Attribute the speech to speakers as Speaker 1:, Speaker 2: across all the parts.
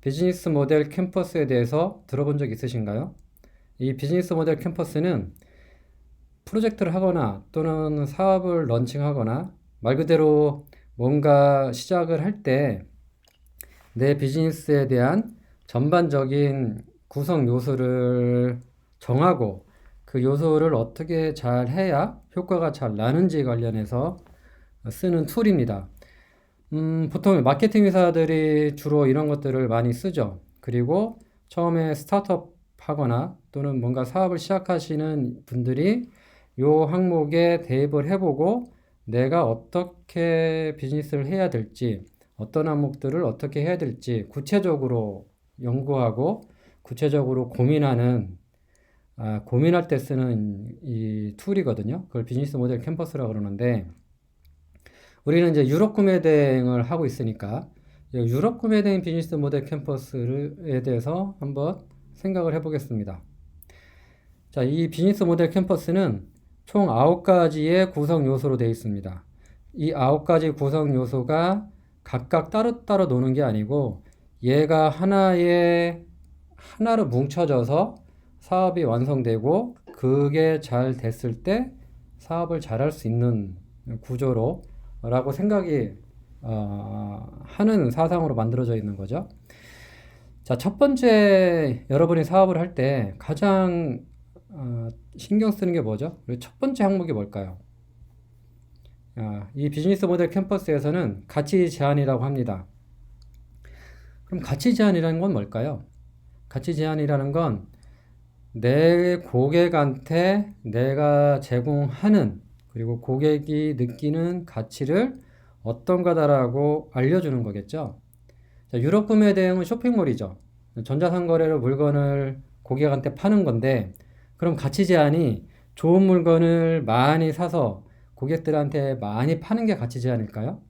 Speaker 1: 비즈니스 모델 캠퍼스에 대해서 들어본 적 있으신가요? 이 비즈니스 모델 캠퍼스는 프로젝트를 하거나 또는 사업을 런칭하거나 말 그대로 뭔가 시작을 할 때 내 비즈니스에 대한 전반적인 구성 요소를 정하고 그 요소를 어떻게 잘 해야 효과가 잘 나는지 관련해서 쓰는 툴입니다. 보통 마케팅 회사들이 주로 이런 것들을 많이 쓰죠. 그리고 처음에 스타트업 하거나 또는 뭔가 사업을 시작하시는 분들이 요 항목에 대입을 해보고 내가 어떻게 비즈니스를 해야 될지, 어떤 항목들을 어떻게 해야 될지 구체적으로 연구하고 구체적으로 고민할 때 쓰는 이 툴이거든요. 그걸 비즈니스 모델 캠퍼스라고 그러는데, 우리는 이제 유럽 구매 대행을 하고 있으니까 유럽 구매 대행 비즈니스 모델 캠퍼스에 대해서 한번 생각을 해보겠습니다. 자, 이 비즈니스 모델 캠퍼스는 총 9가지의 구성 요소로 되어 있습니다. 이 9가지 구성 요소가 각각 따로따로 노는 게 아니고 얘가 하나로 뭉쳐져서 사업이 완성되고 그게 잘 됐을 때 사업을 잘할 수 있는 구조로 라고 생각이 하는 사상으로 만들어져 있는 거죠. 자, 첫 번째 여러분이 사업을 할 때 가장 신경 쓰는 게 뭐죠? 그리고 첫 번째 항목이 뭘까요? 이 비즈니스 모델 캠퍼스에서는 가치 제안이라고 합니다. 그럼 가치 제안이라는 건 뭘까요? 가치 제안이라는 건 내 고객한테 내가 제공하는 그리고 고객이 느끼는 가치를 어떤 거다라고 알려주는 거겠죠. 자, 유럽 구매 대행은 쇼핑몰이죠. 전자상거래로 물건을 고객한테 파는 건데, 그럼 가치 제한이 좋은 물건을 많이 사서 고객들한테 많이 파는 게 가치 제한일까요?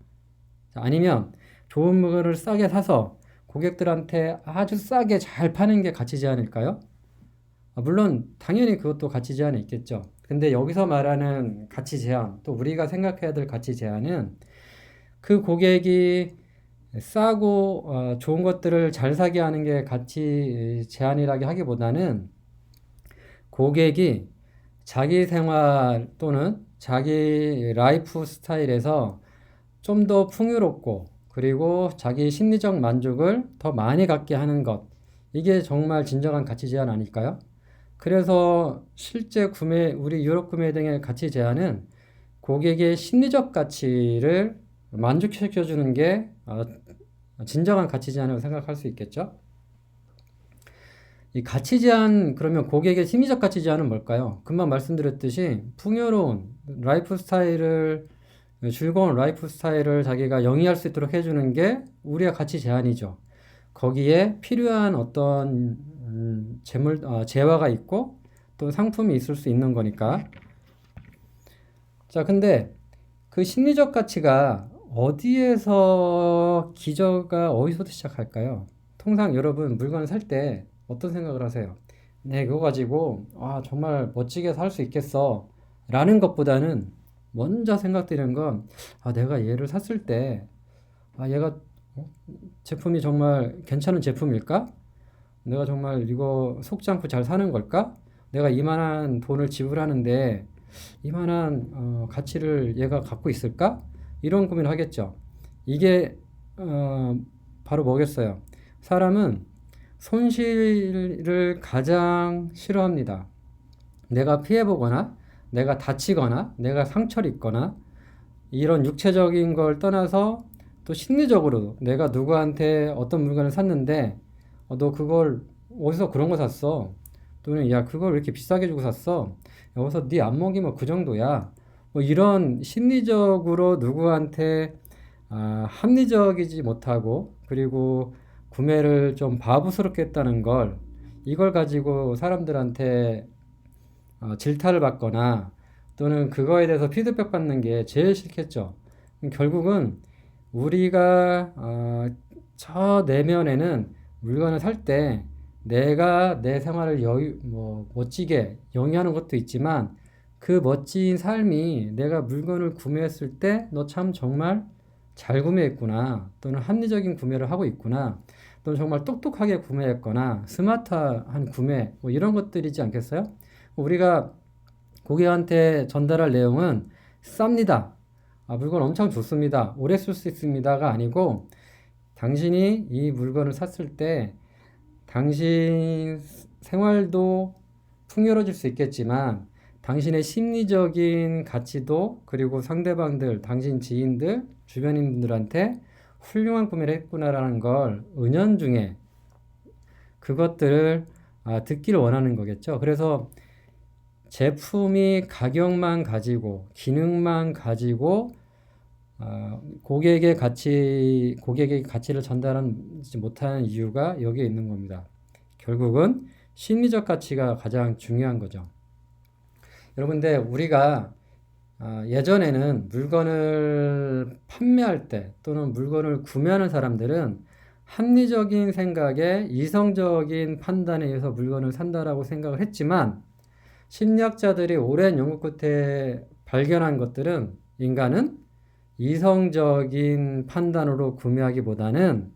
Speaker 1: 자, 아니면 좋은 물건을 싸게 사서 고객들한테 아주 싸게 잘 파는 게 가치 제한일까요? 물론 당연히 그것도 가치 제한이 있겠죠. 근데 여기서 말하는 가치 제한, 또 우리가 생각해야 될 가치 제한은 그 고객이 싸고 좋은 것들을 잘 사게 하는 게 가치 제한이라고 하기보다는 고객이 자기 생활 또는 자기 라이프 스타일에서 좀 더 풍요롭고 그리고 자기 심리적 만족을 더 많이 갖게 하는 것, 이게 정말 진정한 가치 제한 아닐까요? 그래서 실제 우리 유럽 구매 등의 가치 제한은 고객의 심리적 가치를 만족시켜주는 게 진정한 가치 제한이라고 생각할 수 있겠죠? 이 가치 제한, 그러면 고객의 심리적 가치 제한은 뭘까요? 금방 말씀드렸듯이 즐거운 라이프 스타일을 자기가 영위할 수 있도록 해주는 게 우리의 가치 제한이죠. 거기에 필요한 어떤 재화가 있고 또 상품이 있을 수 있는 거니까. 자, 근데 그 심리적 가치가 어디서부터 시작할까요? 통상 여러분 물건을 살 때 어떤 생각을 하세요? 네, 그거 가지고 정말 멋지게 살 수 있겠어 라는 것보다는 먼저 생각드리는 건 내가 얘를 샀을 때 얘가 제품이 정말 괜찮은 제품일까? 내가 정말 이거 속지 않고 잘 사는 걸까? 내가 이만한 돈을 지불하는데 이만한 가치를 얘가 갖고 있을까? 이런 고민을 하겠죠. 이게 바로 뭐겠어요? 사람은 손실을 가장 싫어합니다. 내가 피해보거나 내가 다치거나 내가 상처를 입거나 이런 육체적인 걸 떠나서 또 심리적으로 내가 누구한테 어떤 물건을 샀는데 너 그걸 어디서 그런 거 샀어? 또는 야 그걸 왜 이렇게 비싸게 주고 샀어? 여기서 네 안목이 뭐 그 정도야. 뭐 이런 심리적으로 누구한테 합리적이지 못하고 그리고 구매를 좀 바보스럽게 했다는 걸, 이걸 가지고 사람들한테 질타를 받거나 또는 그거에 대해서 피드백 받는 게 제일 싫겠죠. 결국은 우리가 저 내면에는 물건을 살 때 내가 내 생활을 멋지게 영위하는 것도 있지만 그 멋진 삶이 내가 물건을 구매했을 때 너 참 정말 잘 구매했구나 또는 합리적인 구매를 하고 있구나, 또는 정말 똑똑하게 구매했거나 스마트한 구매 뭐 이런 것들이지 않겠어요? 우리가 고객한테 전달할 내용은 쌉니다. 물건 엄청 좋습니다. 오래 쓸 수 있습니다가 아니고 당신이 이 물건을 샀을 때 당신 생활도 풍요로워질 수 있겠지만 당신의 심리적인 가치도 그리고 상대방들, 당신 지인들, 주변인들한테 훌륭한 구매를 했구나라는 걸 은연중에 그것들을 듣기를 원하는 거겠죠. 그래서 제품이 가격만 가지고 기능만 가지고 고객에게 가치를 전달하지 못하는 이유가 여기에 있는 겁니다. 결국은 심리적 가치가 가장 중요한 거죠. 여러분들 우리가 예전에는 물건을 판매할 때 또는 물건을 구매하는 사람들은 합리적인 생각에 이성적인 판단에 의해서 물건을 산다라고 생각을 했지만 심리학자들이 오랜 연구 끝에 발견한 것들은 인간은 이성적인 판단으로 구매하기보다는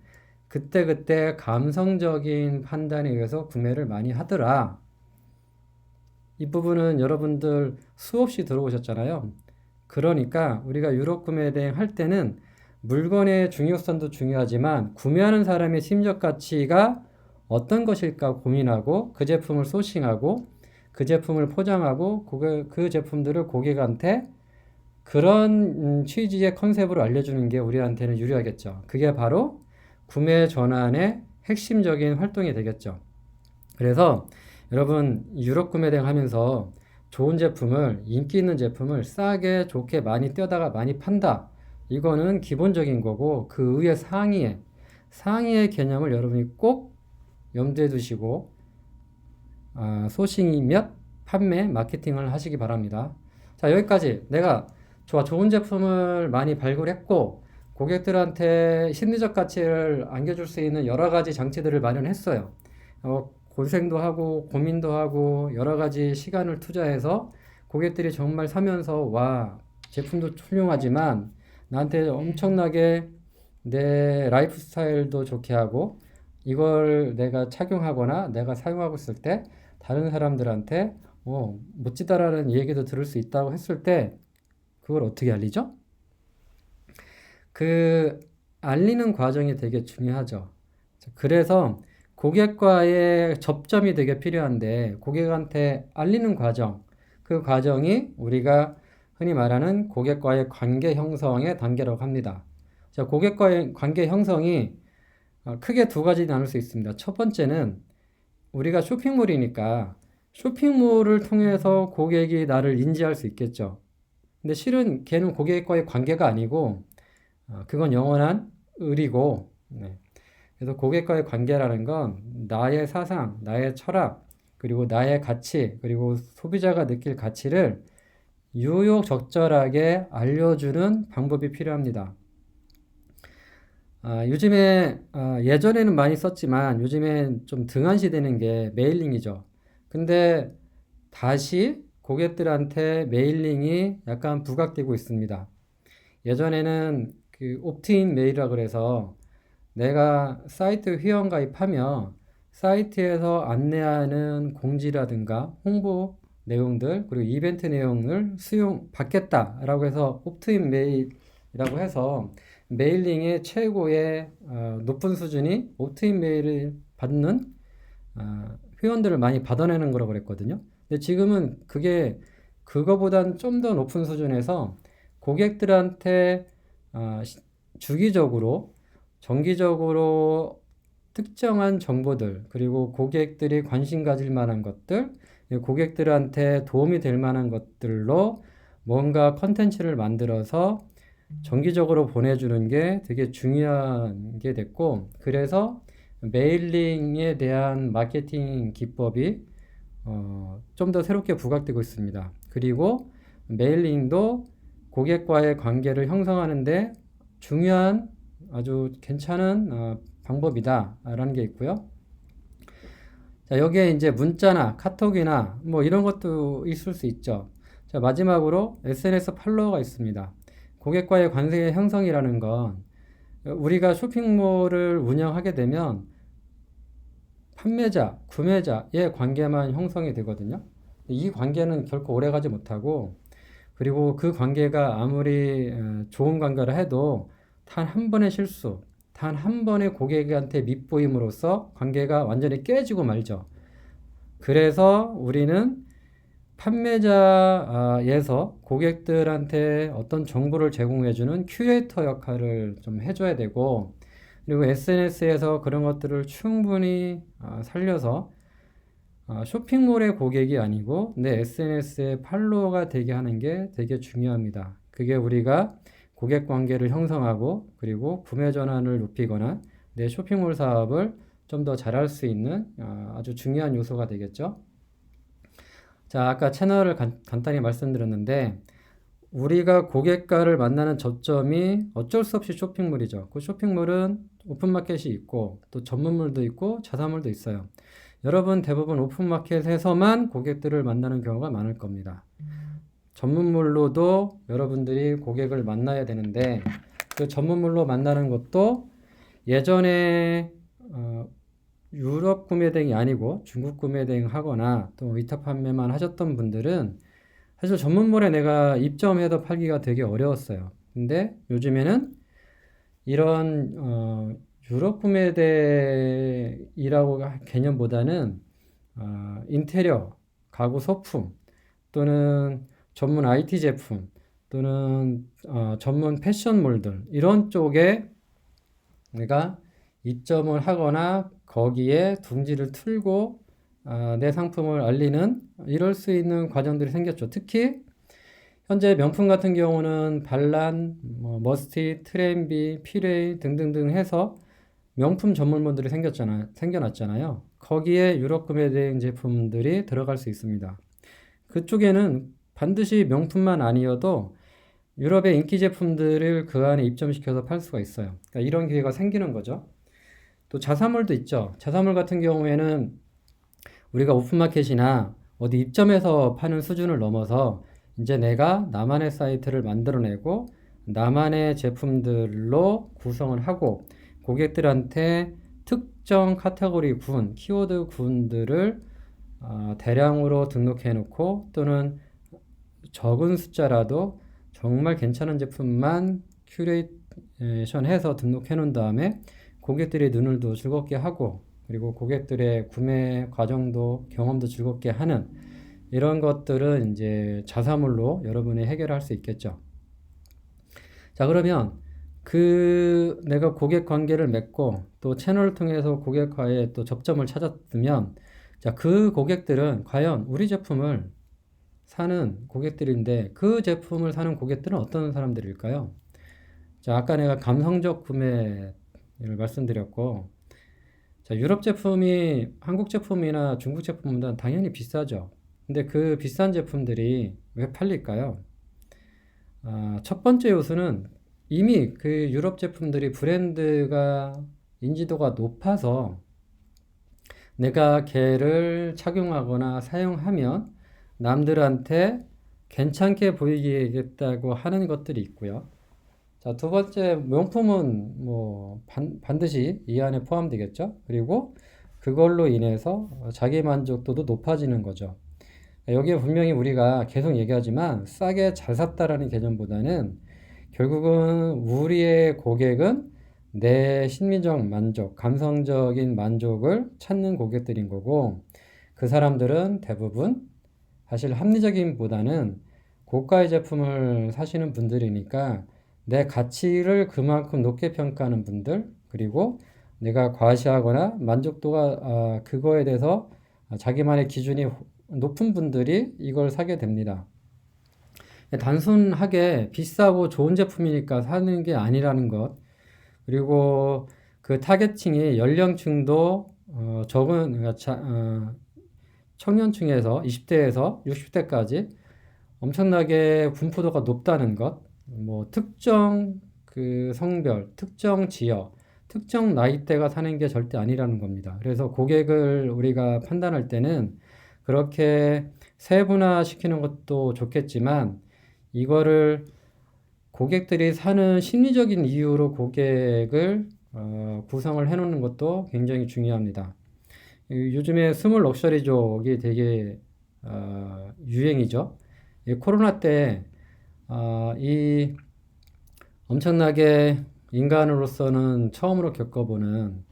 Speaker 1: 그때그때 감성적인 판단에 의해서 구매를 많이 하더라. 이 부분은 여러분들 수없이 들어오셨잖아요. 그러니까 우리가 유럽 구매 대행 할 때는 물건의 중요성도 중요하지만 구매하는 사람의 심리적 가치가 어떤 것일까 고민하고 그 제품을 소싱하고 그 제품을 포장하고 그 제품들을 고객한테 그런 취지의 컨셉으로 알려주는 게 우리한테는 유리하겠죠. 그게 바로 구매 전환의 핵심적인 활동이 되겠죠. 그래서 여러분 유럽 구매 대행 하면서 좋은 제품을 인기 있는 제품을 싸게 좋게 많이 떼다가 많이 판다. 이거는 기본적인 거고 그 위에 상위의 개념을 여러분이 꼭 염두에 두시고 소싱 및 판매, 마케팅을 하시기 바랍니다. 자, 여기까지 내가 좋은 제품을 많이 발굴했고 고객들한테 심리적 가치를 안겨줄 수 있는 여러 가지 장치들을 마련했어요. 고생도 하고 고민도 하고 여러 가지 시간을 투자해서 고객들이 정말 사면서 와, 제품도 훌륭하지만 나한테 엄청나게 내 라이프 스타일도 좋게 하고 이걸 내가 착용하거나 내가 사용하고 있을 때 다른 사람들한테 멋지다라는 얘기도 들을 수 있다고 했을 때 그걸 어떻게 알리죠? 그 알리는 과정이 되게 중요하죠. 그래서 고객과의 접점이 되게 필요한데 고객한테 알리는 과정, 그 과정이 우리가 흔히 말하는 고객과의 관계 형성의 단계라고 합니다. 자, 고객과의 관계 형성이 크게 두 가지 나눌 수 있습니다. 첫 번째는 우리가 쇼핑몰이니까 쇼핑몰을 통해서 고객이 나를 인지할 수 있겠죠. 근데 실은 걔는 고객과의 관계가 아니고 그건 영원한 을이고 그래서 고객과의 관계라는 건 나의 사상, 나의 철학, 그리고 나의 가치, 그리고 소비자가 느낄 가치를 유욕적절하게 알려주는 방법이 필요합니다. 요즘에 예전에는 많이 썼지만 요즘에 좀 등한시되는 게 메일링이죠. 근데 다시 고객들한테 메일링이 약간 부각되고 있습니다. 예전에는 그 옵트인 메일이라 그래서 내가 사이트 회원가입하면 사이트에서 안내하는 공지라든가 홍보 내용들 그리고 이벤트 내용을 받겠다라고 해서 옵트인 메일이라고 해서 메일링의 최고의 높은 수준이 옵트인 메일을 받는 회원들을 많이 받아내는 거라고 그랬거든요. 근데 지금은 그거보단 좀 더 높은 수준에서 고객들한테 주기적으로 정기적으로 특정한 정보들 그리고 고객들이 관심 가질 만한 것들 고객들한테 도움이 될 만한 것들로 뭔가 컨텐츠를 만들어서 정기적으로 보내주는 게 되게 중요한 게 됐고 그래서 메일링에 대한 마케팅 기법이 좀 더 새롭게 부각되고 있습니다. 그리고 메일링도 고객과의 관계를 형성하는데 중요한 아주 괜찮은 방법이다 라는 게 있고요. 자, 여기에 이제 문자나 카톡이나 뭐 이런 것도 있을 수 있죠. 자, 마지막으로 SNS 팔로워가 있습니다. 고객과의 관계 형성이라는 건 우리가 쇼핑몰을 운영하게 되면 판매자, 구매자의 관계만 형성이 되거든요. 이 관계는 결코 오래가지 못하고, 그리고 그 관계가 아무리 좋은 관계라 해도 단 한 번의 실수, 단 한 번의 고객한테 밉보임으로써 관계가 완전히 깨지고 말죠. 그래서 우리는 판매자에서 고객들한테 어떤 정보를 제공해주는 큐레이터 역할을 좀 해줘야 되고, 그리고 SNS에서 그런 것들을 충분히 살려서 쇼핑몰의 고객이 아니고 내 SNS의 팔로워가 되게 하는 게 되게 중요합니다. 그게 우리가 고객 관계를 형성하고 그리고 구매 전환을 높이거나 내 쇼핑몰 사업을 좀 더 잘할 수 있는 아주 중요한 요소가 되겠죠. 자, 아까 채널을 간단히 말씀드렸는데, 우리가 고객과를 만나는 접점이 어쩔 수 없이 쇼핑몰이죠. 그 쇼핑몰은 오픈마켓이 있고 또 전문물도 있고 자사몰도 있어요. 여러분 대부분 오픈마켓에서만 고객들을 만나는 경우가 많을 겁니다. 전문물로도 여러분들이 고객을 만나야 되는데, 그 전문물로 만나는 것도 예전에 유럽 구매 대행이 아니고 중국 구매 대행 하거나 또 위탁 판매만 하셨던 분들은 사실 전문물에 내가 입점해서 팔기가 되게 어려웠어요. 근데 요즘에는 이런 유럽 구매 대행이라고 개념보다는 인테리어, 가구 소품 또는 전문 IT 제품 또는 전문 패션몰들 이런 쪽에 내가 입점을 하거나 거기에 둥지를 틀고 내 상품을 알리는 이럴 수 있는 과정들이 생겼죠. 특히 현재 명품 같은 경우는 발란, 머스티, 트렌비, 피레이 등등등 해서 명품 전문물들이 생겨났잖아요. 거기에 유럽 구매 대행 제품들이 들어갈 수 있습니다. 그쪽에는 반드시 명품만 아니어도 유럽의 인기 제품들을 그 안에 입점시켜서 팔 수가 있어요. 그러니까 이런 기회가 생기는 거죠. 또 자사몰도 있죠. 자사몰 같은 경우에는 우리가 오픈마켓이나 어디 입점해서 파는 수준을 넘어서 이제 내가 나만의 사이트를 만들어내고 나만의 제품들로 구성을 하고 고객들한테 특정 카테고리 군, 키워드 군들을 대량으로 등록해 놓고 또는 적은 숫자라도 정말 괜찮은 제품만 큐레이션해서 등록해 놓은 다음에 고객들의 눈을 더 즐겁게 하고 그리고 고객들의 구매 과정도 경험도 즐겁게 하는 이런 것들은 이제 자사몰로 여러분이 해결할 수 있겠죠. 자, 그러면 그 내가 고객 관계를 맺고 또 채널을 통해서 고객과의 또 접점을 찾았으면 자, 그 고객들은 과연 우리 제품을 사는 고객들인데 그 제품을 사는 고객들은 어떤 사람들일까요? 자, 아까 내가 감성적 구매를 말씀드렸고, 자, 유럽 제품이 한국 제품이나 중국 제품보다 당연히 비싸죠. 근데 그 비싼 제품들이 왜 팔릴까요? 첫 번째 요소는 이미 그 유럽 제품들이 브랜드가 인지도가 높아서 내가 걔를 착용하거나 사용하면 남들한테 괜찮게 보이겠다고 하는 것들이 있고요. 자, 두 번째, 명품은 뭐 반드시 이 안에 포함되겠죠. 그리고 그걸로 인해서 자기 만족도도 높아지는 거죠. 여기에 분명히 우리가 계속 얘기하지만 싸게 잘 샀다라는 개념보다는 결국은 우리의 고객은 내 심리적 만족, 감성적인 만족을 찾는 고객들인 거고 그 사람들은 대부분 사실 합리적인보다는 고가의 제품을 사시는 분들이니까 내 가치를 그만큼 높게 평가하는 분들 그리고 내가 과시하거나 만족도가 그거에 대해서 자기만의 기준이 높은 분들이 이걸 사게 됩니다. 단순하게 비싸고 좋은 제품이니까 사는 게 아니라는 것 그리고 그 타겟층이 연령층도 적은 그러니까 청년층에서 20대에서 60대까지 엄청나게 분포도가 높다는 것, 뭐 특정 그 성별, 특정 지역, 특정 나이대가 사는 게 절대 아니라는 겁니다. 그래서 고객을 우리가 판단할 때는 그렇게 세분화시키는 것도 좋겠지만 이거를 고객들이 사는 심리적인 이유로 고객을 구성을 해놓는 것도 굉장히 중요합니다. 요즘에 스몰 럭셔리족이 되게 유행이죠. 이 코로나 때 이 엄청나게 인간으로서는 처음으로 겪어보는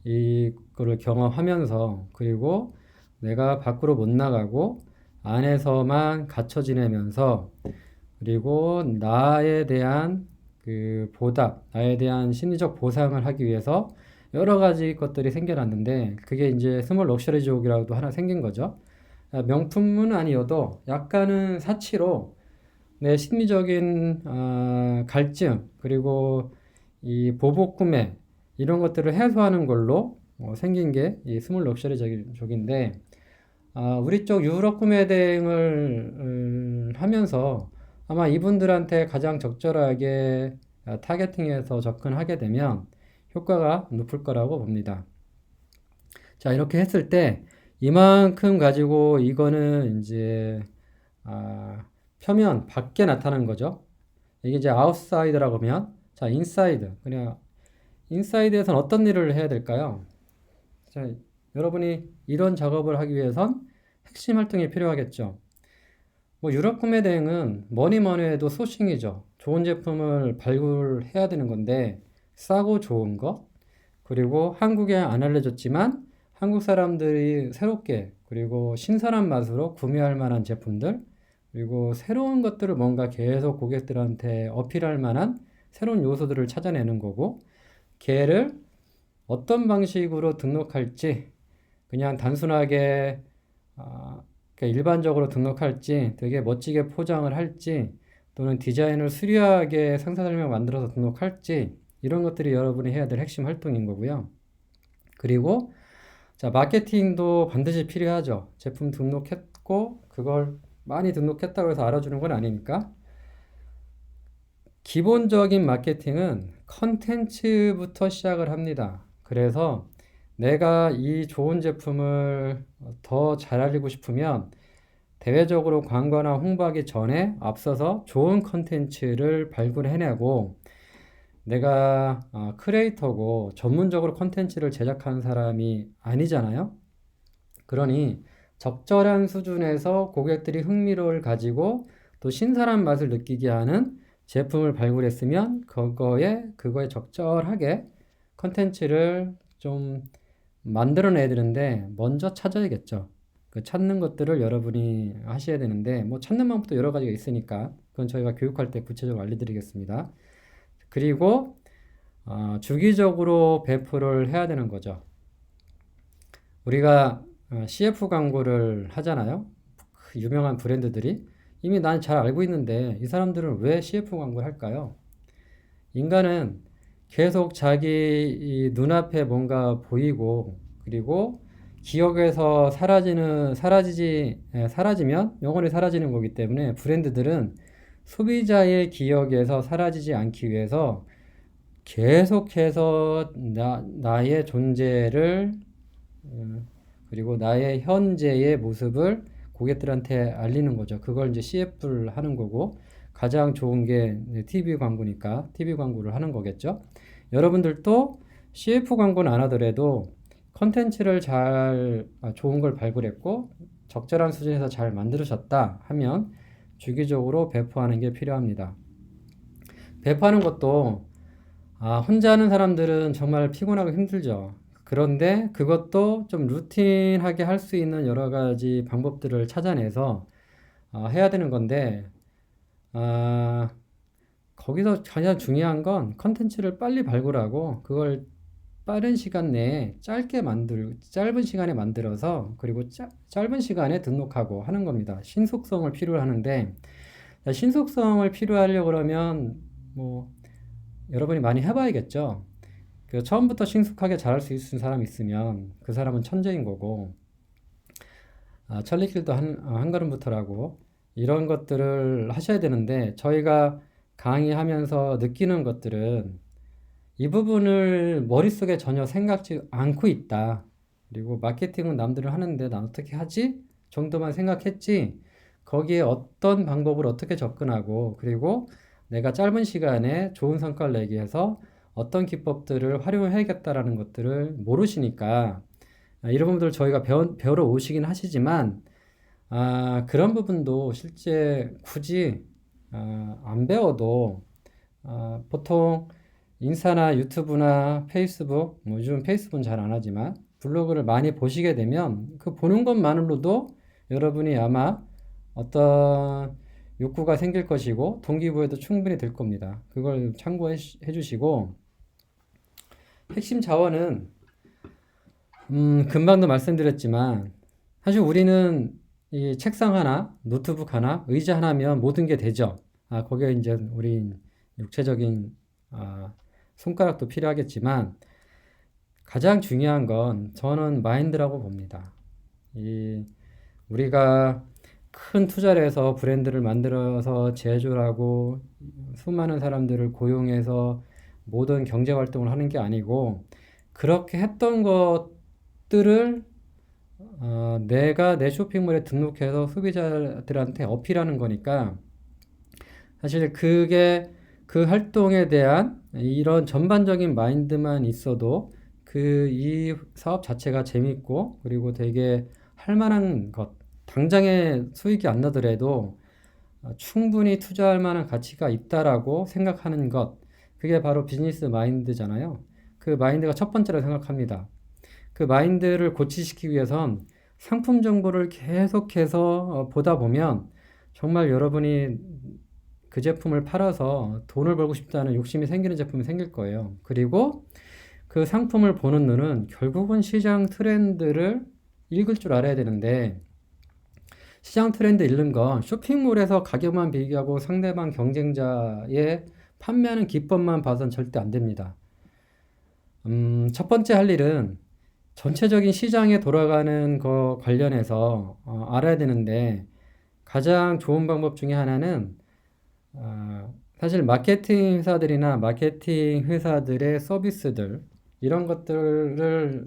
Speaker 1: 이거를 경험하면서 그리고 내가 밖으로 못 나가고 안에서만 갇혀 지내면서 그리고 나에 대한 그 보답, 나에 대한 심리적 보상을 하기 위해서 여러 가지 것들이 생겨났는데 그게 이제 스몰 럭셔리족이라고도 하나 생긴 거죠. 명품은 아니어도 약간은 사치로 내 심리적인 갈증 그리고 이 보복 구매 이런 것들을 해소하는 걸로 생긴 게 이 스몰 럭셔리족인데 우리 쪽 유럽 구매 대행을 하면서 아마 이분들한테 가장 적절하게 타겟팅해서 접근하게 되면 효과가 높을 거라고 봅니다. 자, 이렇게 했을 때 이만큼 가지고 이거는 이제 표면 밖에 나타나는 거죠. 이게 이제 아웃사이드라고 하면 자, 인사이드. 그냥 인사이드에서는 어떤 일을 해야 될까요? 자, 여러분이 이런 작업을 하기 위해선 핵심 활동이 필요하겠죠. 뭐 유럽 구매 대행은 뭐니 뭐니 해도 소싱이죠. 좋은 제품을 발굴해야 되는 건데 싸고 좋은 것 그리고 한국에 안 알려졌지만 한국 사람들이 새롭게 그리고 신선한 맛으로 구매할 만한 제품들 그리고 새로운 것들을 뭔가 계속 고객들한테 어필할 만한 새로운 요소들을 찾아내는 거고 걔를 어떤 방식으로 등록할지 그냥 단순하게 그러니까 일반적으로 등록할지 되게 멋지게 포장을 할지 또는 디자인을 수려하게 상세 설명 만들어서 등록할지 이런 것들이 여러분이 해야 될 핵심 활동인 거고요. 그리고 자, 마케팅도 반드시 필요하죠. 제품 등록했고 그걸 많이 등록했다고 해서 알아주는 건 아니니까. 기본적인 마케팅은 컨텐츠부터 시작을 합니다. 그래서 내가 이 좋은 제품을 더 잘 알리고 싶으면 대외적으로 광고나 홍보하기 전에 앞서서 좋은 컨텐츠를 발굴해내고 내가 크리에이터고 전문적으로 컨텐츠를 제작하는 사람이 아니잖아요. 그러니 적절한 수준에서 고객들이 흥미를 가지고 또 신선한 맛을 느끼게 하는 제품을 발굴했으면 그거에 적절하게 컨텐츠를 좀 만들어내야 되는데 먼저 찾아야겠죠. 그 찾는 것들을 여러분이 하셔야 되는데 뭐 찾는 방법도 여러 가지가 있으니까 그건 저희가 교육할 때 구체적으로 알려드리겠습니다. 그리고 주기적으로 배포를 해야 되는 거죠. 우리가 CF 광고를 하잖아요. 유명한 브랜드들이 이미 난 잘 알고 있는데 이 사람들은 왜 CF 광고를 할까요? 인간은 계속 자기 눈앞에 뭔가 보이고 그리고 기억에서 사라지면 영원히 사라지는 거기 때문에 브랜드들은 소비자의 기억에서 사라지지 않기 위해서 계속해서 나의 존재를 그리고 나의 현재의 모습을 고객들한테 알리는 거죠. 그걸 이제 CF를 하는 거고 가장 좋은 게 TV 광고니까 TV 광고를 하는 거겠죠. 여러분들도 CF 광고는 안 하더라도 컨텐츠를 좋은 걸 발굴했고 적절한 수준에서 잘 만들으셨다 하면 주기적으로 배포하는 게 필요합니다. 배포하는 것도 혼자 하는 사람들은 정말 피곤하고 힘들죠. 그런데 그것도 좀 루틴하게 할 수 있는 여러 가지 방법들을 찾아내서 해야 되는 건데 거기서 가장 중요한 건 컨텐츠를 빨리 발굴하고 그걸 빠른 시간 내에 짧은 시간에 만들어서 그리고 짧은 시간에 등록하고 하는 겁니다. 신속성을 필요로 하는데 신속성을 필요하려고 그러면 뭐 여러분이 많이 해봐야겠죠. 그 처음부터 신속하게 잘할 수 있는 사람이 있으면 그 사람은 천재인 거고 천리길도 한 걸음부터라고 이런 것들을 하셔야 되는데 저희가 강의하면서 느끼는 것들은 이 부분을 머릿속에 전혀 생각지 않고 있다. 그리고 마케팅은 남들은 하는데 난 어떻게 하지? 정도만 생각했지. 거기에 어떤 방법을 어떻게 접근하고 그리고 내가 짧은 시간에 좋은 성과를 내기 위해서 어떤 기법들을 활용해야겠다라는 것들을 모르시니까 이런 부분들 저희가 배우러 오시긴 하시지만 그런 부분도 실제 굳이 안 배워도 보통 인스타나 유튜브나 페이스북, 뭐 요즘 페이스북은 잘 안 하지만 블로그를 많이 보시게 되면 그 보는 것만으로도 여러분이 아마 어떤 욕구가 생길 것이고 동기부여도 충분히 될 겁니다. 그걸 참고해 주시고 핵심 자원은 금방도 말씀드렸지만 사실 우리는 이 책상 하나, 노트북 하나, 의자 하나면 모든 게 되죠. 거기에 이제 우리 육체적인 손가락도 필요하겠지만 가장 중요한 건 저는 마인드라고 봅니다. 우리가 큰 투자를 해서 브랜드를 만들어서 제조를 하고 수많은 사람들을 고용해서 모든 경제 활동을 하는 게 아니고 그렇게 했던 것들을 내가 내 쇼핑몰에 등록해서 소비자들한테 어필하는 거니까 사실 그게 그 활동에 대한 이런 전반적인 마인드만 있어도 이 사업 자체가 재밌고 그리고 되게 할 만한 것, 당장에 수익이 안 나더라도 충분히 투자할 만한 가치가 있다라고 생각하는 것, 그게 바로 비즈니스 마인드잖아요. 그 마인드가 첫 번째로 생각합니다. 그 마인드를 고치시키기 위해선 상품 정보를 계속해서 보다 보면 정말 여러분이 그 제품을 팔아서 돈을 벌고 싶다는 욕심이 생기는 제품이 생길 거예요. 그리고 그 상품을 보는 눈은 결국은 시장 트렌드를 읽을 줄 알아야 되는데 시장 트렌드 읽는 건 쇼핑몰에서 가격만 비교하고 상대방 경쟁자의 판매하는 기법만 봐선 절대 안 됩니다. 첫 번째 할 일은 전체적인 시장에 돌아가는 거 관련해서 알아야 되는데 가장 좋은 방법 중에 하나는 사실 마케팅 회사들이나 마케팅 회사들의 서비스들 이런 것들을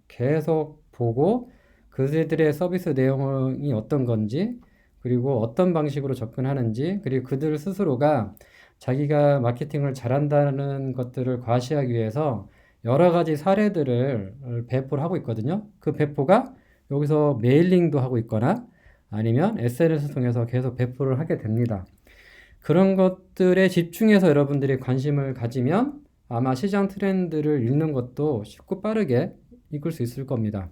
Speaker 1: 계속 보고 그들의 서비스 내용이 어떤 건지 그리고 어떤 방식으로 접근하는지 그리고 그들 스스로가 자기가 마케팅을 잘한다는 것들을 과시하기 위해서 여러 가지 사례들을 배포를 하고 있거든요. 그 배포가 여기서 메일링도 하고 있거나 아니면 SNS 통해서 계속 배포를 하게 됩니다. 그런 것들에 집중해서 여러분들이 관심을 가지면 아마 시장 트렌드를 읽는 것도 쉽고 빠르게 읽을 수 있을 겁니다.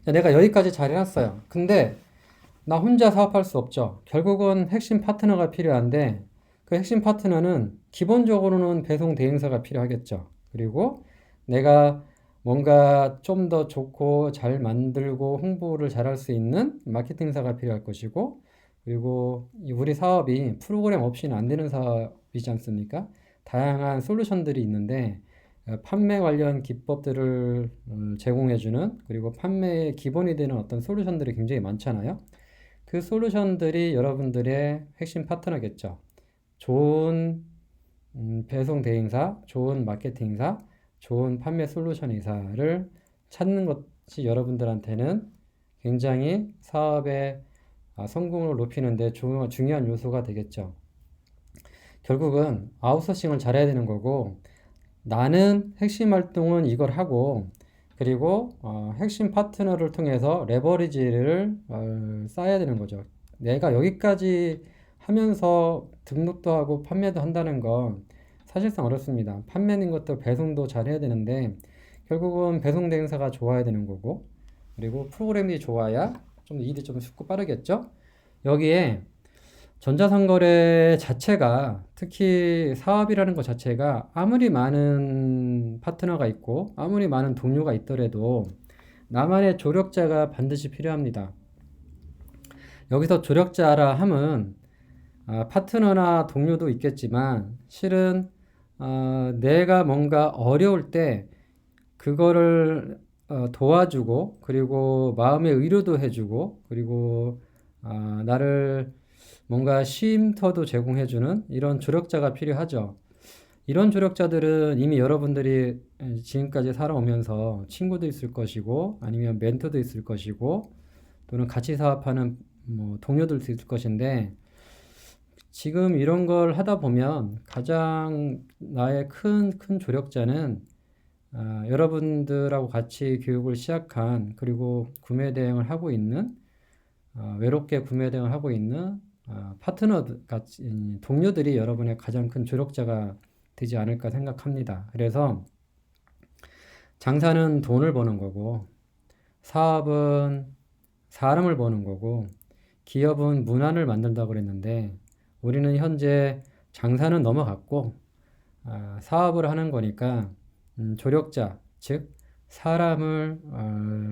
Speaker 1: 내가 여기까지 잘 해놨어요. 근데 나 혼자 사업할 수 없죠. 결국은 핵심 파트너가 필요한데 그 핵심 파트너는 기본적으로는 배송 대행사가 필요하겠죠. 그리고 내가 뭔가 좀 더 좋고 잘 만들고 홍보를 잘할 수 있는 마케팅사가 필요할 것이고 그리고 우리 사업이 프로그램 없이는 안 되는 사업이지 않습니까? 다양한 솔루션들이 있는데 판매 관련 기법들을 제공해주는 그리고 판매의 기본이 되는 어떤 솔루션들이 굉장히 많잖아요. 그 솔루션들이 여러분들의 핵심 파트너겠죠. 좋은 배송 대행사, 좋은 마케팅사, 좋은 판매 솔루션 회사를 찾는 것이 여러분들한테는 굉장히 사업의 성공을 높이는 데 중요한 요소가 되겠죠. 결국은 아웃소싱을 잘해야 되는 거고 나는 핵심 활동은 이걸 하고 그리고 핵심 파트너를 통해서 레버리지를 쌓아야 되는 거죠. 내가 여기까지 하면서 등록도 하고 판매도 한다는 건 사실상 어렵습니다. 판매는 것도 배송도 잘 해야 되는데 결국은 배송 대행사가 좋아야 되는 거고 그리고 프로그램이 좋아야 좀 일이 좀 쉽고 빠르겠죠. 여기에 전자상거래 자체가 특히 사업이라는 것 자체가 아무리 많은 파트너가 있고 아무리 많은 동료가 있더라도 나만의 조력자가 반드시 필요합니다. 여기서 조력자라 함은 파트너나 동료도 있겠지만 실은 내가 뭔가 어려울 때 그거를 도와주고 그리고 마음의 위로도 해주고 그리고 나를 뭔가 쉼터도 제공해주는 이런 조력자가 필요하죠. 이런 조력자들은 이미 여러분들이 지금까지 살아오면서 친구도 있을 것이고 아니면 멘토도 있을 것이고 또는 같이 사업하는 뭐 동료들도 있을 것인데 지금 이런 걸 하다 보면 가장 나의 큰 조력자는 여러분들하고 같이 교육을 시작한 그리고 구매 대행을 하고 있는 외롭게 구매 대행을 하고 있는 파트너 같이 동료들이 여러분의 가장 큰 조력자가 되지 않을까 생각합니다. 그래서 장사는 돈을 버는 거고 사업은 사람을 버는 거고 기업은 문화를 만든다고 그랬는데 우리는 현재 장사는 넘어갔고 사업을 하는 거니까 조력자, 즉 사람을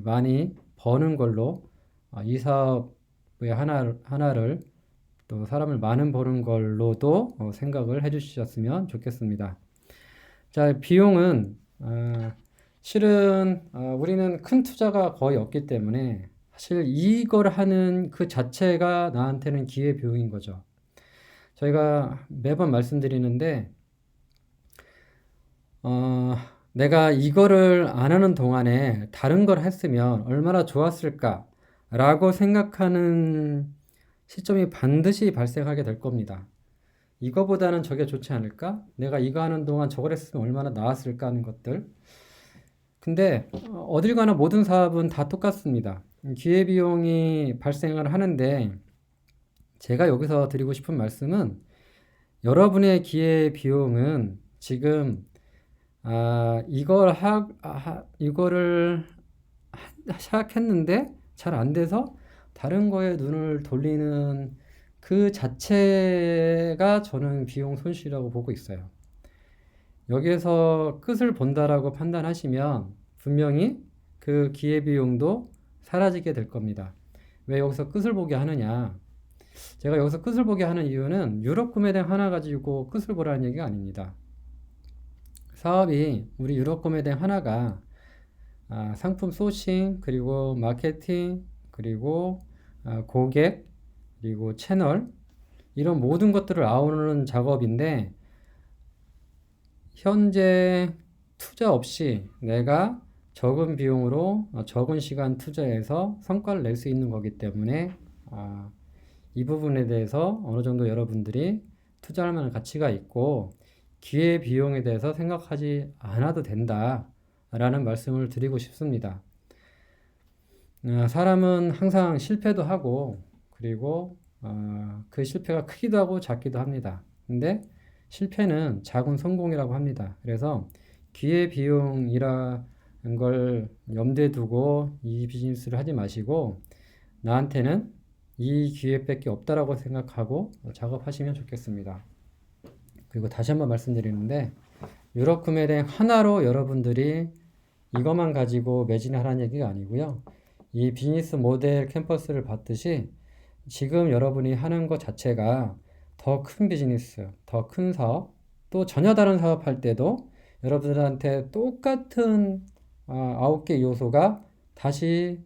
Speaker 1: 많이 버는 걸로 이 사업의 하나를 또 사람을 많은 버는 걸로도 생각을 해주셨으면 좋겠습니다. 자, 비용은 실은 우리는 큰 투자가 거의 없기 때문에 사실 이걸 하는 그 자체가 나한테는 기회비용인 거죠. 저희가 매번 말씀드리는데 내가 이거를 안 하는 동안에 다른 걸 했으면 얼마나 좋았을까 라고 생각하는 시점이 반드시 발생하게 될 겁니다. 이거보다는 저게 좋지 않을까? 내가 이거 하는 동안 저걸 했으면 얼마나 나았을까 하는 것들. 근데 어딜 가나 모든 사업은 다 똑같습니다. 기회비용이 발생을 하는데 제가 여기서 드리고 싶은 말씀은 여러분의 기회비용은 지금 이거를 시작했는데 잘 안 돼서 다른 거에 눈을 돌리는 그 자체가 저는 비용 손실이라고 보고 있어요. 여기에서 끝을 본다라고 판단하시면 분명히 그 기회비용도 사라지게 될 겁니다. 왜 여기서 끝을 보게 하느냐? 제가 여기서 끝을 보게 하는 이유는 유럽 구매대행 하나 가지고 끝을 보라는 얘기가 아닙니다. 사업이 우리 유럽 구매대행 하나가 상품 소싱, 그리고 마케팅, 그리고 고객, 그리고 채널 이런 모든 것들을 아우르는 작업인데 현재 투자 없이 내가 적은 비용으로 적은 시간 투자해서 성과를 낼 수 있는 거기 때문에 이 부분에 대해서 어느 정도 여러분들이 투자할 만한 가치가 있고 기회 비용에 대해서 생각하지 않아도 된다 라는 말씀을 드리고 싶습니다. 사람은 항상 실패도 하고 그리고 그 실패가 크기도 하고 작기도 합니다. 근데 실패는 작은 성공이라고 합니다. 그래서 기회 비용이라는 걸 염두에 두고 이 비즈니스를 하지 마시고 나한테는 이 기회밖에 없다라고 생각하고 작업하시면 좋겠습니다. 그리고 다시 한번 말씀드리는데 유럽 구매대행 하나로 여러분들이 이것만 가지고 매진하라는 얘기가 아니고요. 이 비즈니스 모델 캠퍼스를 봤듯이 지금 여러분이 하는 것 자체가 더 큰 비즈니스, 더 큰 사업, 또 전혀 다른 사업 할 때도 여러분들한테 똑같은 9개 요소가 다시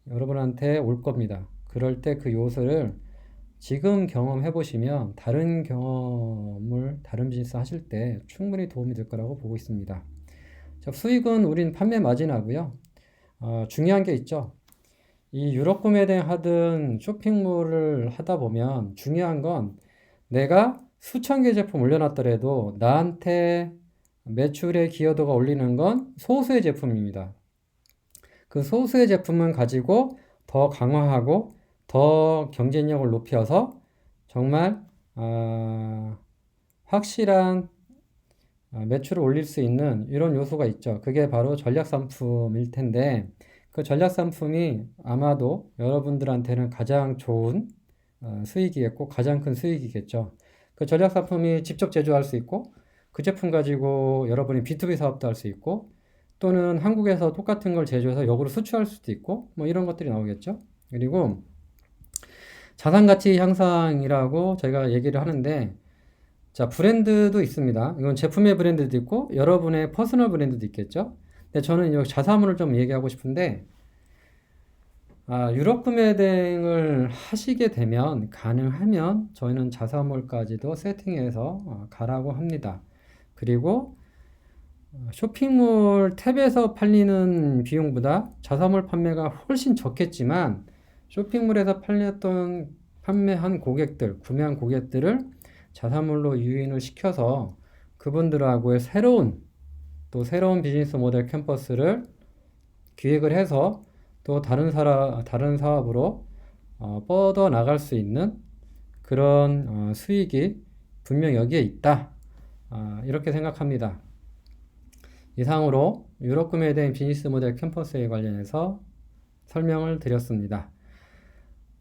Speaker 1: 여러분한테 올 겁니다. 그럴 때 그 요소를 지금 경험해 보시면 다른 비즈니스 하실 때 충분히 도움이 될 거라고 보고 있습니다. 자, 수익은 우린 판매 마진하고요. 중요한 게 있죠. 이 유럽 구매대행 하든 쇼핑몰을 하다 보면 중요한 건 내가 수천 개 제품 올려놨더라도 나한테 매출의 기여도가 올리는 건 소수의 제품입니다. 그 소수의 제품을 가지고 더 강화하고 더 경쟁력을 높여서 정말 확실한 매출을 올릴 수 있는 이런 요소가 있죠. 그게 바로 전략 상품일 텐데 그 전략 상품이 아마도 여러분들한테는 가장 좋은 수익이겠고 가장 큰 수익이겠죠. 그 전략 상품이 직접 제조할 수 있고 그 제품 가지고 여러분이 B2B 사업도 할 수 있고 또는 한국에서 똑같은 걸 제조해서 역으로 수출할 수도 있고 뭐 이런 것들이 나오겠죠. 그리고 자산가치 향상이라고 저희가 얘기를 하는데 자, 브랜드도 있습니다. 이건 제품의 브랜드도 있고 여러분의 퍼스널 브랜드도 있겠죠. 근데 저는 여기 자사몰을 좀 얘기하고 싶은데 유럽 구매대행을 하시게 되면 가능하면 저희는 자사몰까지도 세팅해서 가라고 합니다. 그리고 쇼핑몰 탭에서 팔리는 비용보다 자사몰 판매가 훨씬 적겠지만 쇼핑몰에서 판매한 고객들, 구매한 고객들을 자사몰로 유인을 시켜서 그분들하고의 새로운 또 새로운 비즈니스 모델 캠퍼스를 기획을 해서 또 다른 사업으로 뻗어 나갈 수 있는 그런 수익이 분명 여기에 있다. 이렇게 생각합니다. 이상으로 유럽 구매에 대한 비즈니스 모델 캠퍼스에 관련해서 설명을 드렸습니다.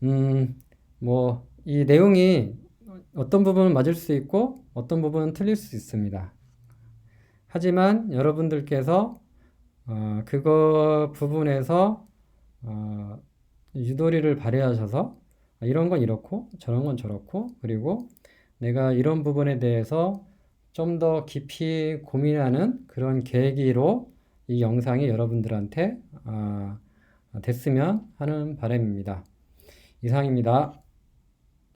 Speaker 1: 이 내용이 어떤 부분은 맞을 수 있고 어떤 부분은 틀릴 수 있습니다. 하지만 여러분들께서 그거 부분에서 유도리를 발휘하셔서 이런 건 이렇고 저런 건 저렇고 그리고 내가 이런 부분에 대해서 좀 더 깊이 고민하는 그런 계기로 이 영상이 여러분들한테 됐으면 하는 바람입니다. 이상입니다.